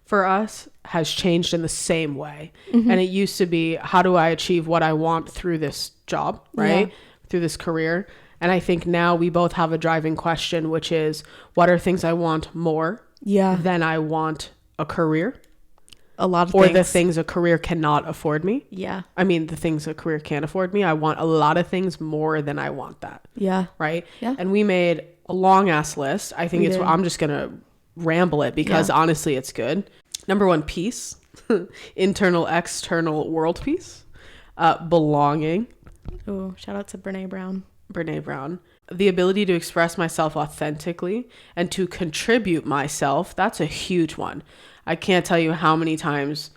for us has changed in the same way. Mm-hmm. And it used to be, how do I achieve what I want through this job, right? Yeah. Through this career. And I think now we both have a driving question, which is, what are things I want more than I want a career? A lot of or things. The things a career cannot afford me. Yeah. I mean, the things a career can't afford me. I want a lot of things more than I want that. Yeah. Right? Yeah. And we made a long ass list. I think I'm just going to ramble it because honestly, it's good. Number 1, peace. Internal, external world peace. Belonging. Oh, shout out to Brene Brown. The ability to express myself authentically and to contribute myself. That's a huge one. I can't tell you how many times,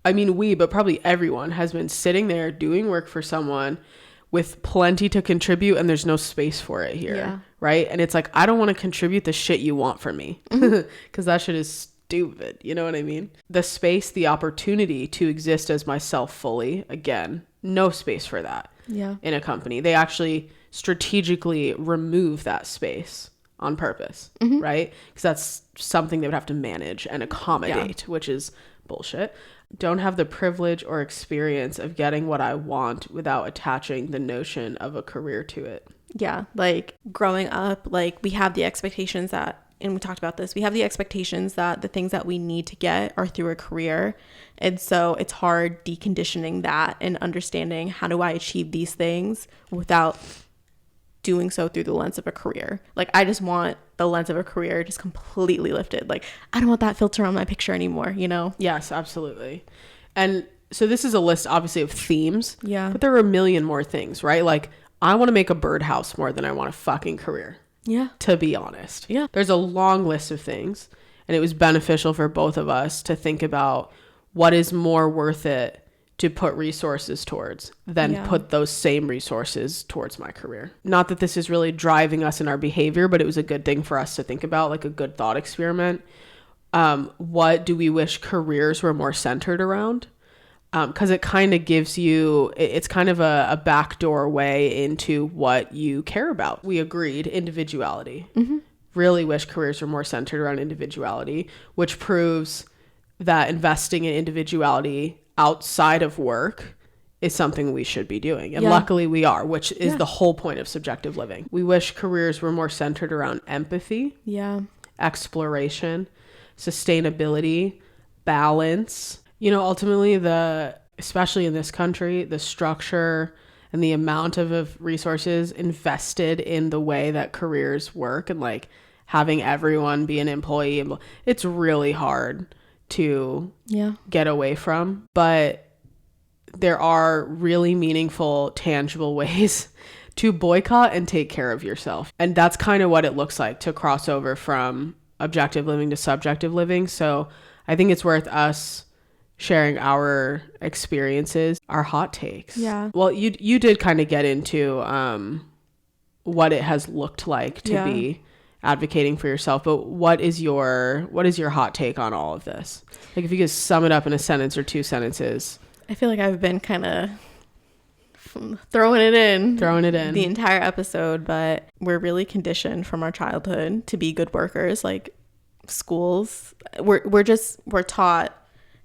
but probably everyone has been sitting there doing work for someone with plenty to contribute and there's no space for it here. Yeah. Right. And it's like, I don't want to contribute the shit you want from me because that shit is stupid. You know what I mean? The space, the opportunity to exist as myself fully. Again, no space for that. Yeah. In a company. They actually strategically remove that space on purpose, right? Because that's something they would have to manage and accommodate, which is bullshit. Don't have the privilege or experience of getting what I want without attaching the notion of a career to it. Yeah, like growing up, like we have the expectations that, and we talked about this, we have the expectations that the things that we need to get are through a career. And so it's hard deconditioning that and understanding, how do I achieve these things without doing so through the lens of a career. Like, I just want the lens of a career just completely lifted. Like, I don't want that filter on my picture anymore, you know? Yes, absolutely. And so this is a list, obviously, of themes. Yeah. But there are a million more things, right? Like, I want to make a birdhouse more than I want a fucking career. Yeah. To be honest. Yeah. There's a long list of things. And it was beneficial for both of us to think about what is more worth it to put resources towards than put those same resources towards my career. Not that this is really driving us in our behavior, but it was a good thing for us to think about, like a good thought experiment. What do we wish careers were more centered around? Because it kind of gives you, it's kind of a backdoor way into what you care about. We agreed, individuality. Mm-hmm. Really wish careers were more centered around individuality, which proves that investing in individuality outside of work is something we should be doing. And luckily we are, which is the whole point of subjective living. We wish careers were more centered around empathy, exploration, sustainability, balance. You know, ultimately especially in this country, the structure and the amount of resources invested in the way that careers work and like having everyone be an employee, it's really hard to get away from. But there are really meaningful, tangible ways to boycott and take care of yourself. And that's kind of what it looks like to cross over from objective living to subjective living. So I think it's worth us sharing our experiences, our hot takes. Yeah. Well, you did kind of get into what it has looked like to be advocating for yourself, but what is your hot take on all of this? Like, if you could sum it up in a sentence or 2 sentences. I feel like I've been kind of throwing it in the entire episode, but we're really conditioned from our childhood to be good workers. Like, schools, we're taught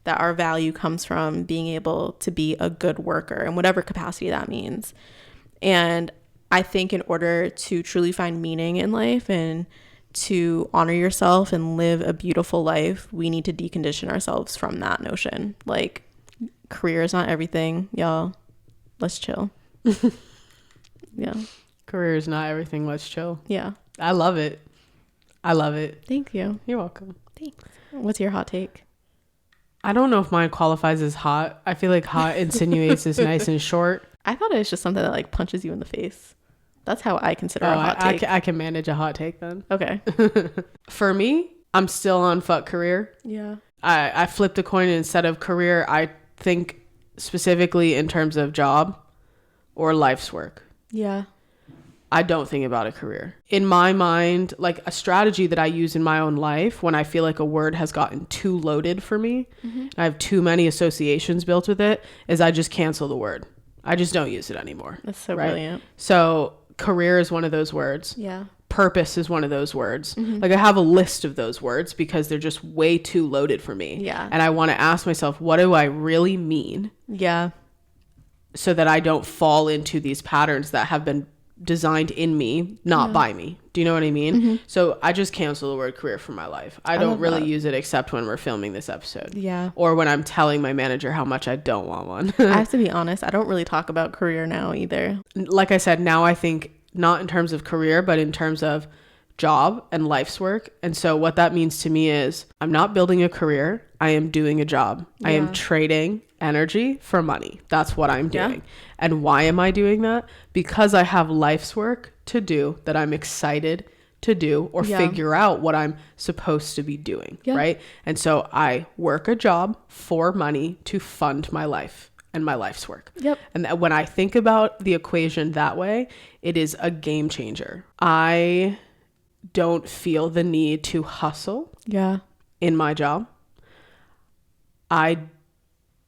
that our value comes from being able to be a good worker in whatever capacity that means. And I think in order to truly find meaning in life and to honor yourself and live a beautiful life, we need to decondition ourselves from that notion. Like, career is not everything, y'all. Let's chill. Yeah. Career is not everything. Let's chill. Yeah. I love it. Thank you. You're welcome. Thanks. What's your hot take? I don't know if mine qualifies as hot. I feel like hot insinuates is nice and short. I thought it was just something that like punches you in the face. That's how I consider a hot take. I can manage a hot take then. Okay. For me, I'm still on fuck career. Yeah. I flipped a coin, and instead of career, I think specifically in terms of job or life's work. Yeah. I don't think about a career. In my mind, like a strategy that I use in my own life when I feel like a word has gotten too loaded for me, and I have too many associations built with it, is I just cancel the word. I just don't use it anymore. That's so brilliant. So career is one of those words. Yeah. Purpose is one of those words. Like, I have a list of those words because they're just way too loaded for me. Yeah. And I want to ask myself, what do I really mean? Yeah. So that I don't fall into these patterns that have been designed in me, not by me. Do you know what I mean? So I just cancel the word career from my life. I don't really use it except when we're filming this episode. Yeah. Or when I'm telling my manager how much I don't want one. I have to be honest, I don't really talk about career now either. Like I said, now I think not in terms of career, but in terms of job and life's work. And so what that means to me is I'm not building a career. I am doing a job. Yeah. I am trading energy for money. That's what I'm doing. Yeah. And why am I doing that? Because I have life's work to do that I'm excited to do or figure out what I'm supposed to be doing. Yeah. Right. And so I work a job for money to fund my life and my life's work. Yep. And when I think about the equation that way, it is a game changer. I don't feel the need to hustle in my job. I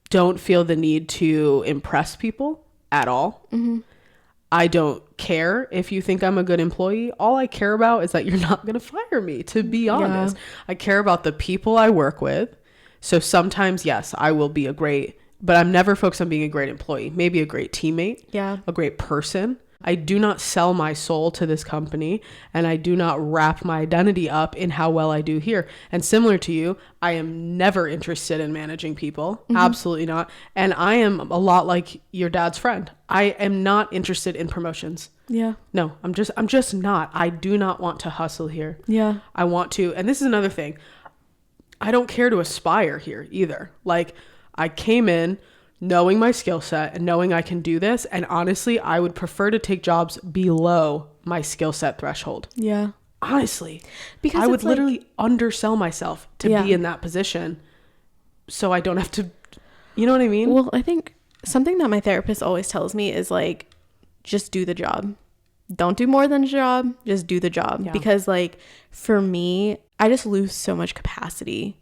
don't feel the need to impress people at all. I don't care if you think I'm a good employee. All I care about is that you're not going to fire me, to be honest. I care about the people I work with. So sometimes, yes, I will be but I'm never focused on being a great employee. Maybe a great teammate, a great person. I do not sell my soul to this company, and I do not wrap my identity up in how well I do here. And similar to you, I am never interested in managing people. Absolutely not. And I am a lot like your dad's friend. I am not interested in promotions. Yeah. No, I'm just not. I do not want to hustle here. Yeah. I want to, and this is another thing. I don't care to aspire here either. Like, I came in knowing my skill set and knowing I can do this. And honestly, I would prefer to take jobs below my skill set threshold. Yeah. Honestly, because I would literally undersell myself to be in that position so I don't have to, you know what I mean? Well, I think something that my therapist always tells me is like, just do the job. Don't do more than a job. Just do the job. Yeah. Because like, for me, I just lose so much capacity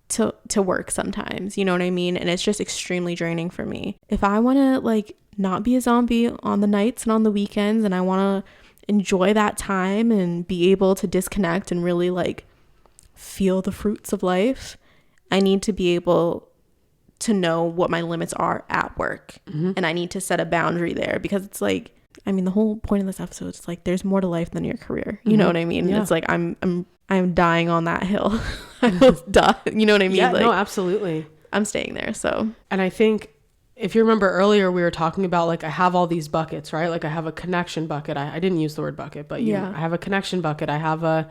to work sometimes, you know what I mean? And it's just extremely draining for me. If I want to like not be a zombie on the nights and on the weekends, and I want to enjoy that time and be able to disconnect and really like feel the fruits of life, I need to be able to know what my limits are at work. And I need to set a boundary there, because it's like, I mean, the whole point of this episode is like, there's more to life than your career. You know what I mean? Yeah. It's like, I'm dying on that hill. I almost die. You know what I mean? Yeah, like, no, absolutely. I'm staying there. So, and I think if you remember earlier, we were talking about like, I have all these buckets, right? Like I have a connection bucket. I didn't use the word bucket, but I have a connection bucket. I have a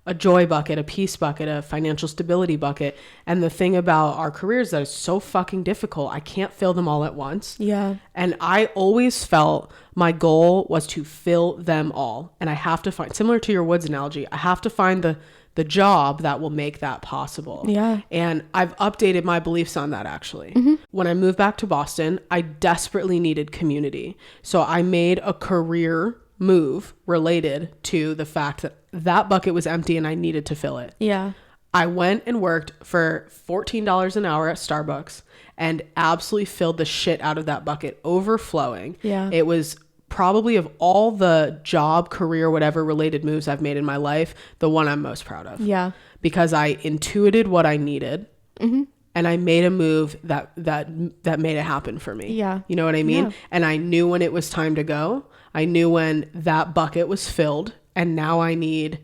a joy bucket, a peace bucket, a financial stability bucket. And the thing about our careers that is so fucking difficult, I can't fill them all at once. Yeah. And I always felt my goal was to fill them all. And I have to find, similar to your woods analogy, I have to find the job that will make that possible. Yeah. And I've updated my beliefs on that actually. Mm-hmm. When I moved back to Boston, I desperately needed community. So I made a career move related to the fact that that bucket was empty and I needed to fill it. Yeah. I went and worked for $14 an hour at Starbucks and absolutely filled the shit out of that bucket, overflowing. Yeah. It was probably, of all the job, career, whatever related moves I've made in my life, the one I'm most proud of. Yeah. Because I intuited what I needed. Mm-hmm. And I made a move that made it happen for me. Yeah. You know what I mean? Yeah. And I knew when it was time to go. I knew when that bucket was filled, and now I need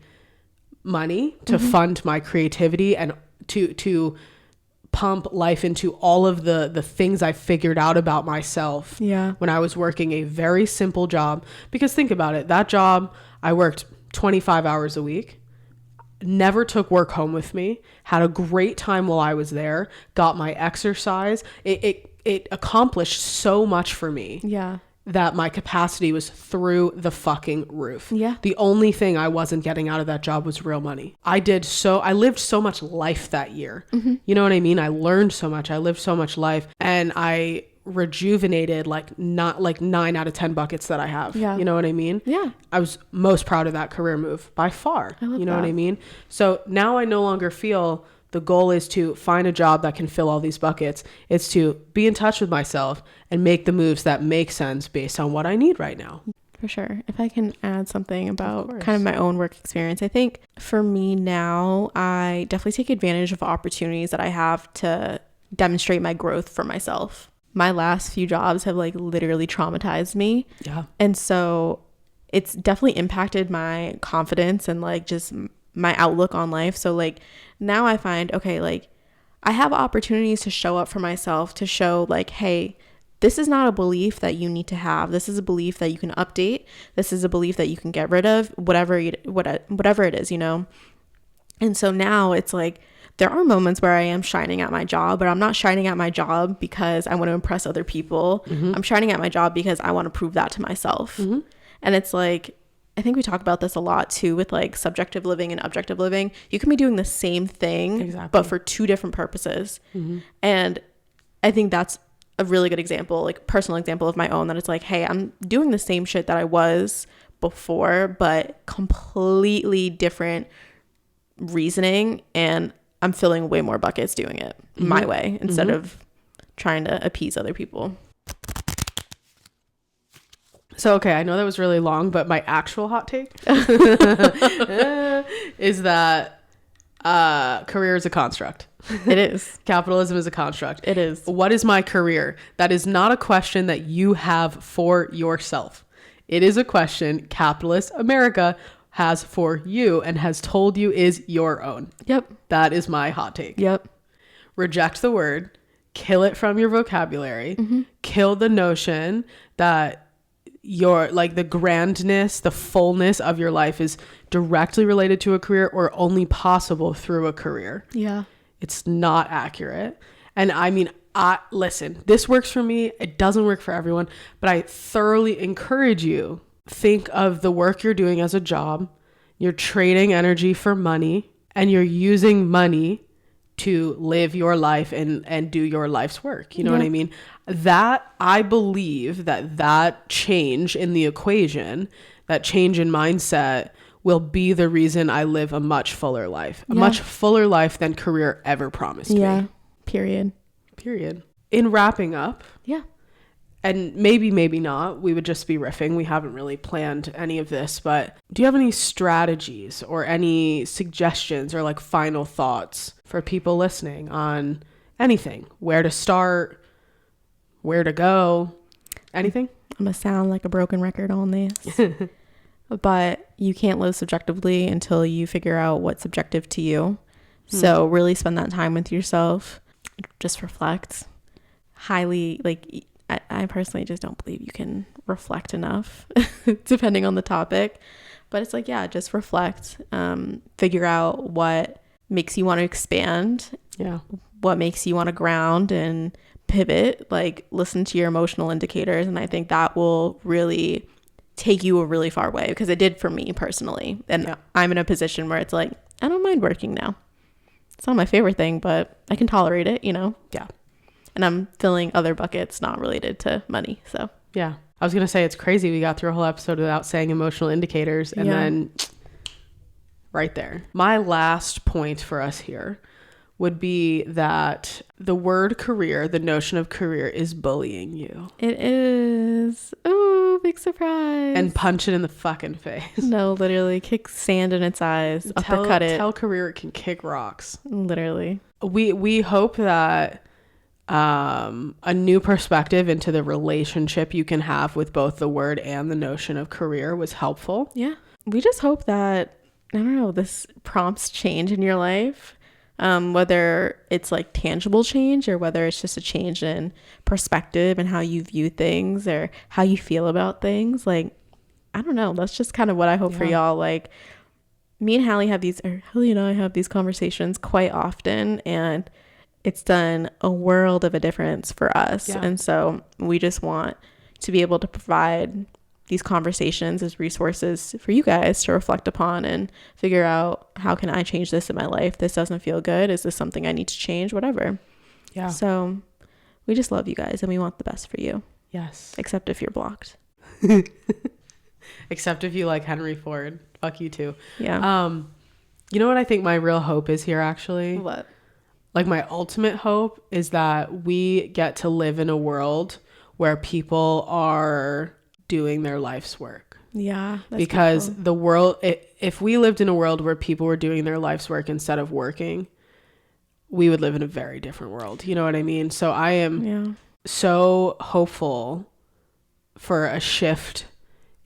money to fund my creativity and to pump life into all of the things I figured out about myself. Yeah. When I was working a very simple job. Because think about it, that job, I worked 25 hours a week, never took work home with me, had a great time while I was there, got my exercise. It accomplished so much for me. Yeah. That my capacity was through the fucking roof. Yeah. The only thing I wasn't getting out of that job was real money. I lived so much life that year. Mm-hmm. You know what I mean? I learned so much. I lived so much life, and I rejuvenated not 9 out of 10 buckets that I have. Yeah. You know what I mean? Yeah. I was most proud of that career move by far. I love you know that. what I mean? So now I no longer feel the goal is to find a job that can fill all these buckets. It's to be in touch with myself and make the moves that make sense based on what I need right now. For sure. If I can add something about kind of my own work experience, I think for me now, I definitely take advantage of opportunities that I have to demonstrate my growth for myself. My last few jobs have literally traumatized me. Yeah. And so it's definitely impacted my confidence and just my outlook on life. So now I find, okay, I have opportunities to show up for myself, to show hey, this is not a belief that you need to have. This is a belief that you can update. This is a belief that you can get rid of, whatever it is, And so now it's there are moments where I am shining at my job, but I'm not shining at my job because I want to impress other people. Mm-hmm. I'm shining at my job because I want to prove that to myself. Mm-hmm. And it's I think we talk about this a lot too with subjective living and objective living. You can be doing the same thing, exactly, but for two different purposes. Mm-hmm. And I think that's a really good example, personal example of my own, that it's hey, I'm doing the same shit that I was before, but completely different reasoning. And I'm filling way more buckets doing it my way instead of trying to appease other people. So, okay, I know that was really long, but my actual hot take is that career is a construct. It is. Capitalism is a construct. It is. What is my career? That is not a question that you have for yourself. It is a question capitalist America has for you and has told you is your own. Yep. That is my hot take. Yep. Reject the word. Kill it from your vocabulary. Mm-hmm. Kill the notion that your the grandness, the fullness of your life is directly related to a career or only possible through a career. Yeah. It's not accurate. And I mean, listen, this works for me. It doesn't work for everyone, but I thoroughly encourage you, think of the work you're doing as a job. You're trading energy for money, and you're using money to live your life and do your life's work. You know what I mean? That, I believe that change in the equation, that change in mindset will be the reason I live a much fuller life. A much fuller life than career ever promised me. Yeah. Period. In wrapping up. Yeah. And maybe not, we would just be riffing. We haven't really planned any of this, but do you have any strategies or any suggestions or final thoughts for people listening on anything? Where to start, where to go, anything? I'm going to sound like a broken record on this, but you can't live subjectively until you figure out what's subjective to you. So really spend that time with yourself. Just reflect. Highly, I personally just don't believe you can reflect enough, depending on the topic. But it's like, yeah, just reflect, figure out what makes you want to expand, what makes you want to ground and pivot, like listen to your emotional indicators. And I think that will really take you a really far way, because it did for me personally. And I'm in a position where it's like, I don't mind working now. It's not my favorite thing, but I can tolerate it, you know? Yeah. And I'm filling other buckets not related to money. So yeah, I was going to say, it's crazy. We got through a whole episode without saying emotional indicators, and then right there. My last point for us here would be that the word career, the notion of career, is bullying you. It is. Oh, big surprise. And punch it in the fucking face. No, literally kick sand in its eyes, uppercut it. Tell career it can kick rocks. Literally. We hope that a new perspective into the relationship you can have with both the word and the notion of career was helpful. Yeah. We just hope that, I don't know, this prompts change in your life. Whether it's like tangible change or whether it's just a change in perspective and how you view things or how you feel about things. Like, I don't know. That's just kind of what I hope for y'all. Like, me and Hallie and I have these conversations quite often, and it's done a world of a difference for us. Yeah. And so we just want to be able to provide these conversations as resources for you guys to reflect upon and figure out, how can I change this in my life? This doesn't feel good. Is this something I need to change? Whatever. Yeah. So we just love you guys and we want the best for you. Yes. Except if you're blocked. Except if you like Henry Ford. Fuck you too. Yeah. You know what I think my real hope is here, actually? What? Like, my ultimate hope is that we get to live in a world where people are doing their life's work. Yeah. Because beautiful. The world, if we lived in a world where people were doing their life's work instead of working, we would live in a very different world. You know what I mean? So I am so hopeful for a shift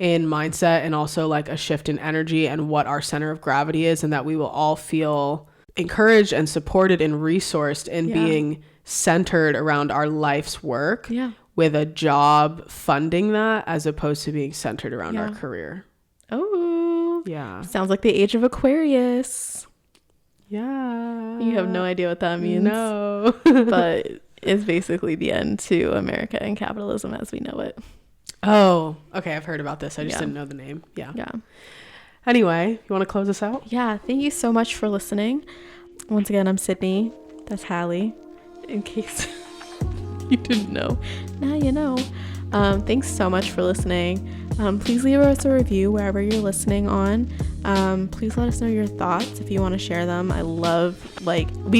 in mindset, and also like a shift in energy and what our center of gravity is, and that we will all feel encouraged and supported and resourced in being centered around our life's work. Yeah. With a job funding that, as opposed to being centered around our career. Oh. Yeah. Sounds like the age of Aquarius. Yeah. You have no idea what that means. No. But it's basically the end to America and capitalism as we know it. Oh, okay. I've heard about this. I just didn't know the name. Yeah. Yeah. Anyway, you want to close us out? Yeah. Thank you so much for listening. Once again, I'm Sydney. That's Hallie. In case you didn't know. Now you know. Thanks so much for listening. Please leave us a review wherever you're listening on. Please let us know your thoughts if you want to share them. We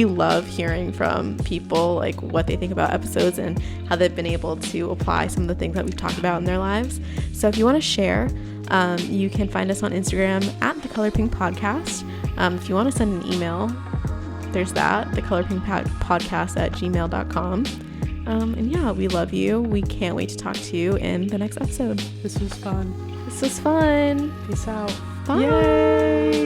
love hearing from people, like what they think about episodes and how they've been able to apply some of the things that we've talked about in their lives. So if you want to share, you can find us on Instagram at The Color Pink Podcast. If you want to send an email, there's that, thecolorpinkpodcast@gmail.com. And yeah, we love you. We can't wait to talk to you in the next episode. This was fun. Peace out. Bye. Yay.